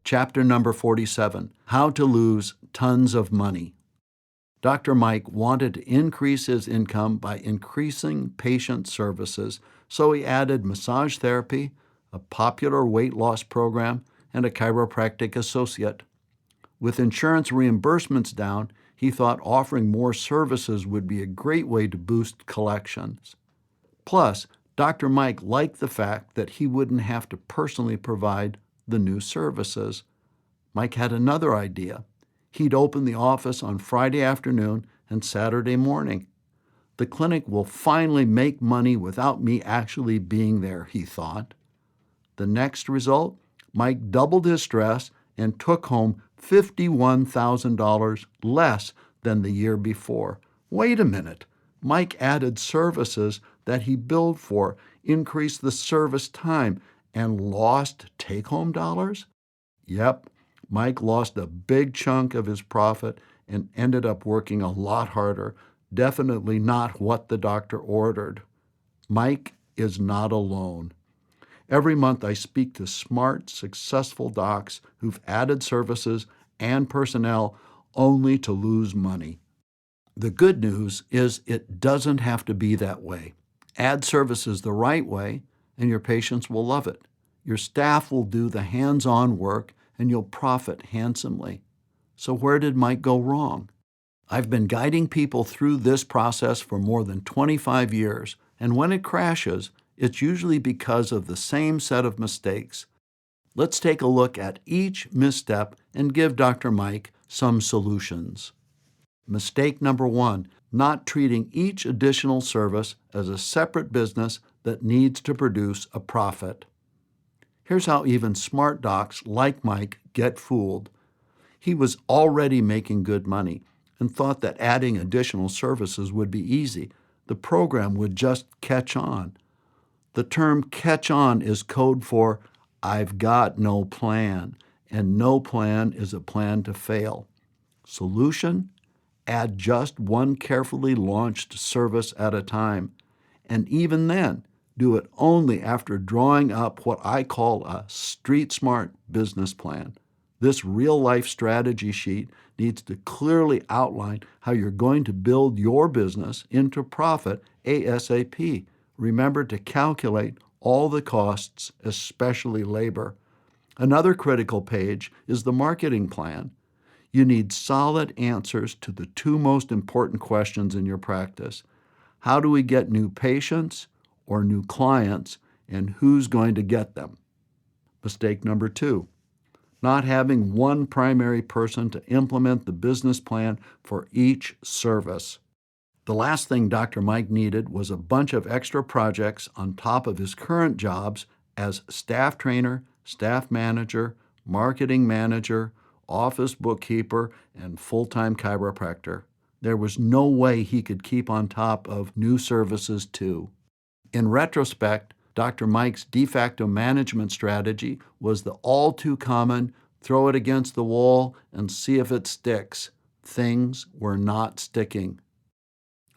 Chapter number 47, How to Lose Tons of Money. Dr. Mike wanted to increase his income by increasing patient services, so he added massage therapy, a popular weight loss program, and a chiropractic associate. With insurance reimbursements down, he thought offering more services would be a great way to boost collections. Plus, Dr. Mike liked the fact that he wouldn't have to personally provide the new services. Mike had another idea. He'd open the office on Friday afternoon and Saturday morning. The clinic will finally make money without me actually being there, he thought. The next result, Mike doubled his stress and took home $51,000 less than the year before. Wait a minute. Mike added services that he billed for, increased the service time, and lost take-home dollars? Yep, Mike lost a big chunk of his profit and ended up working a lot harder, definitely not what the doctor ordered. Mike is not alone. Every month I speak to smart, successful docs who've added services and personnel only to lose money. The good news is it doesn't have to be that way. Add services the right way, and your patients will love it. Your staff will do the hands-on work, and you'll profit handsomely. So where did Mike go wrong? I've been guiding people through this process for more than 25 years, and when it crashes, it's usually because of the same set of mistakes. Let's take a look at each misstep and give Dr. Mike some solutions. Mistake number 1, not treating each additional service as a separate business that needs to produce a profit. Here's how even smart docs like Mike get fooled. He was already making good money and thought that adding additional services would be easy. The program would just catch on. The term catch on is code for I've got no plan, and no plan is a plan to fail. Solution? Add just one carefully launched service at a time, and even then, do it only after drawing up what I call a street-smart business plan. This real-life strategy sheet needs to clearly outline how you're going to build your business into profit ASAP. Remember to calculate all the costs, especially labor. Another critical page is the marketing plan. You need solid answers to the 2 most important questions in your practice. How do we get new patients or new clients, and who's going to get them? Mistake number 2, not having one primary person to implement the business plan for each service. The last thing Dr. Mike needed was a bunch of extra projects on top of his current jobs as staff trainer, staff manager, marketing manager, office bookkeeper, and full-time chiropractor. There was no way he could keep on top of new services too. In retrospect, Dr. Mike's de facto management strategy was the all-too-common throw it against the wall and see if it sticks. Things were not sticking.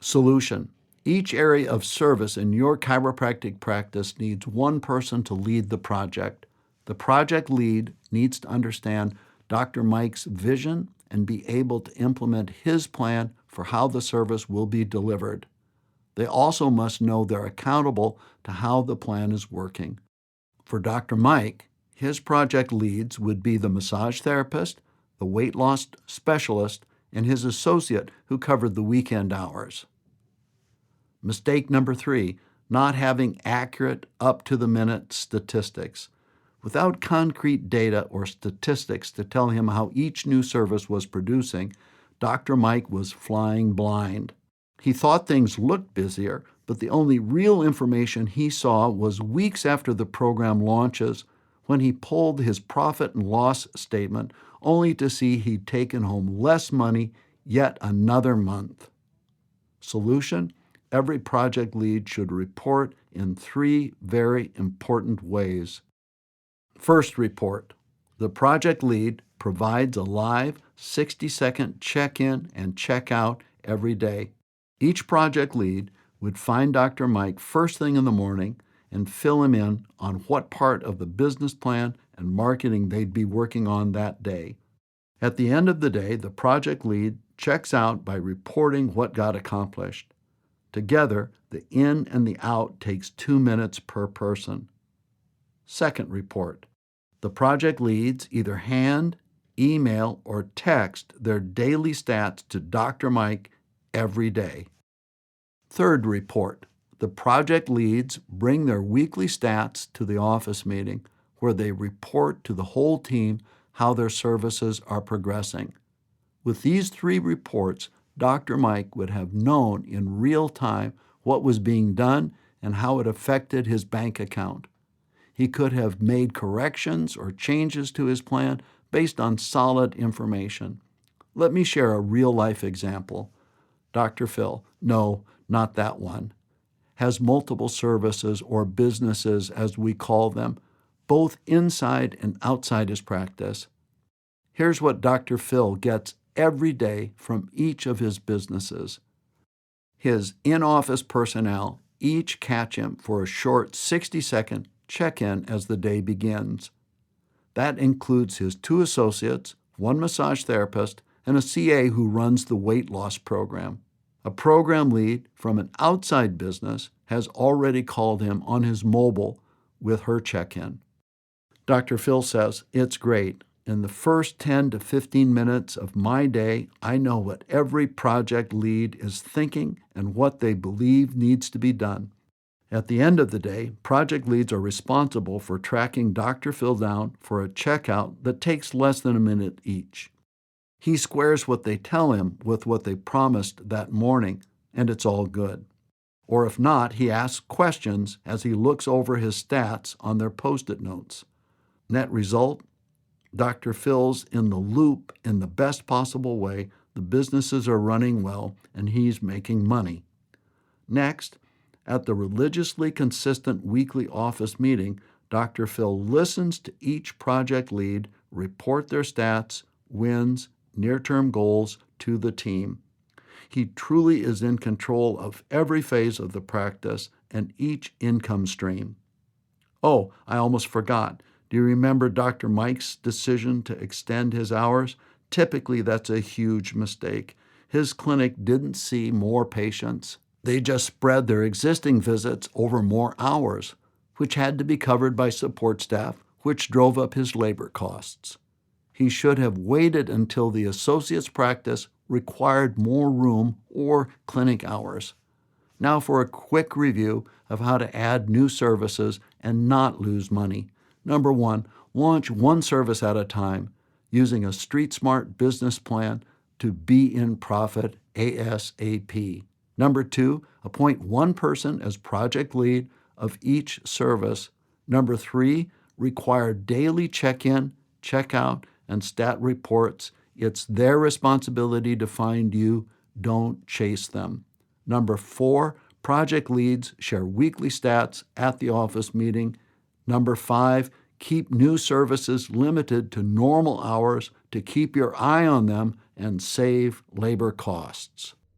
Solution: each area of service in your chiropractic practice needs one person to lead the project. The project lead needs to understand Dr. Mike's vision and be able to implement his plan for how the service will be delivered. They also must know they're accountable to how the plan is working. For Dr. Mike, his project leads would be the massage therapist, the weight loss specialist, and his associate who covered the weekend hours. Mistake number 3, not having accurate, up-to-the-minute statistics. Without concrete data or statistics to tell him how each new service was producing, Dr. Mike was flying blind. He thought things looked busier, but the only real information he saw was weeks after the program launches, when he pulled his profit and loss statement only to see he'd taken home less money yet another month. Solution: every project lead should report in 3 very important ways. First report: the project lead provides a live 60-second check-in and check-out every day. Each project lead would find Dr. Mike first thing in the morning and fill him in on what part of the business plan and marketing they'd be working on that day. At the end of the day, the project lead checks out by reporting what got accomplished. Together, the in and the out takes 2 minutes per person. Second report. The project leads either hand, email, or text their daily stats to Dr. Mike every day. Third report. The project leads bring their weekly stats to the office meeting where they report to the whole team how their services are progressing. With these 3 reports, Dr. Mike would have known in real time what was being done and how it affected his bank account. He could have made corrections or changes to his plan based on solid information. Let me share a real-life example. Dr. Phil, no, not that one, has multiple services or businesses, as we call them, both inside and outside his practice. Here's what Dr. Phil gets every day from each of his businesses. His in-office personnel each catch him for a short 60-second check-in as the day begins. That includes his 2 associates, 1 massage therapist, and a CA who runs the weight loss program. A program lead from an outside business has already called him on his mobile with her check-in. Dr. Phil says, "It's great. In the first 10 to 15 minutes of my day, I know what every project lead is thinking and what they believe needs to be done. At the end of the day, project leads are responsible for tracking Dr. Phil down for a checkout that takes less than a minute each. He squares what they tell him with what they promised that morning, and it's all good. Or if not, he asks questions as he looks over his stats on their Post-it notes. Net result, Dr. Phil's in the loop in the best possible way, the businesses are running well, and he's making money." Next, at the religiously consistent weekly office meeting, Dr. Phil listens to each project lead report their stats, wins, near-term goals to the team. He truly is in control of every phase of the practice and each income stream. Oh, I almost forgot. Do you remember Dr. Mike's decision to extend his hours? Typically, that's a huge mistake. His clinic didn't see more patients. They just spread their existing visits over more hours, which had to be covered by support staff, which drove up his labor costs. He should have waited until the associate's practice required more room or clinic hours. Now for a quick review of how to add new services and not lose money. Number 1, launch 1 service at a time using a street smart business plan to be in profit ASAP. Number 2, appoint 1 person as project lead of each service. Number 3, require daily check-in, check-out, and stat reports. It's their responsibility to find you. Don't chase them. Number 4, project leads share weekly stats at the office meeting. Number 5, keep new services limited to normal hours to keep your eye on them and save labor costs.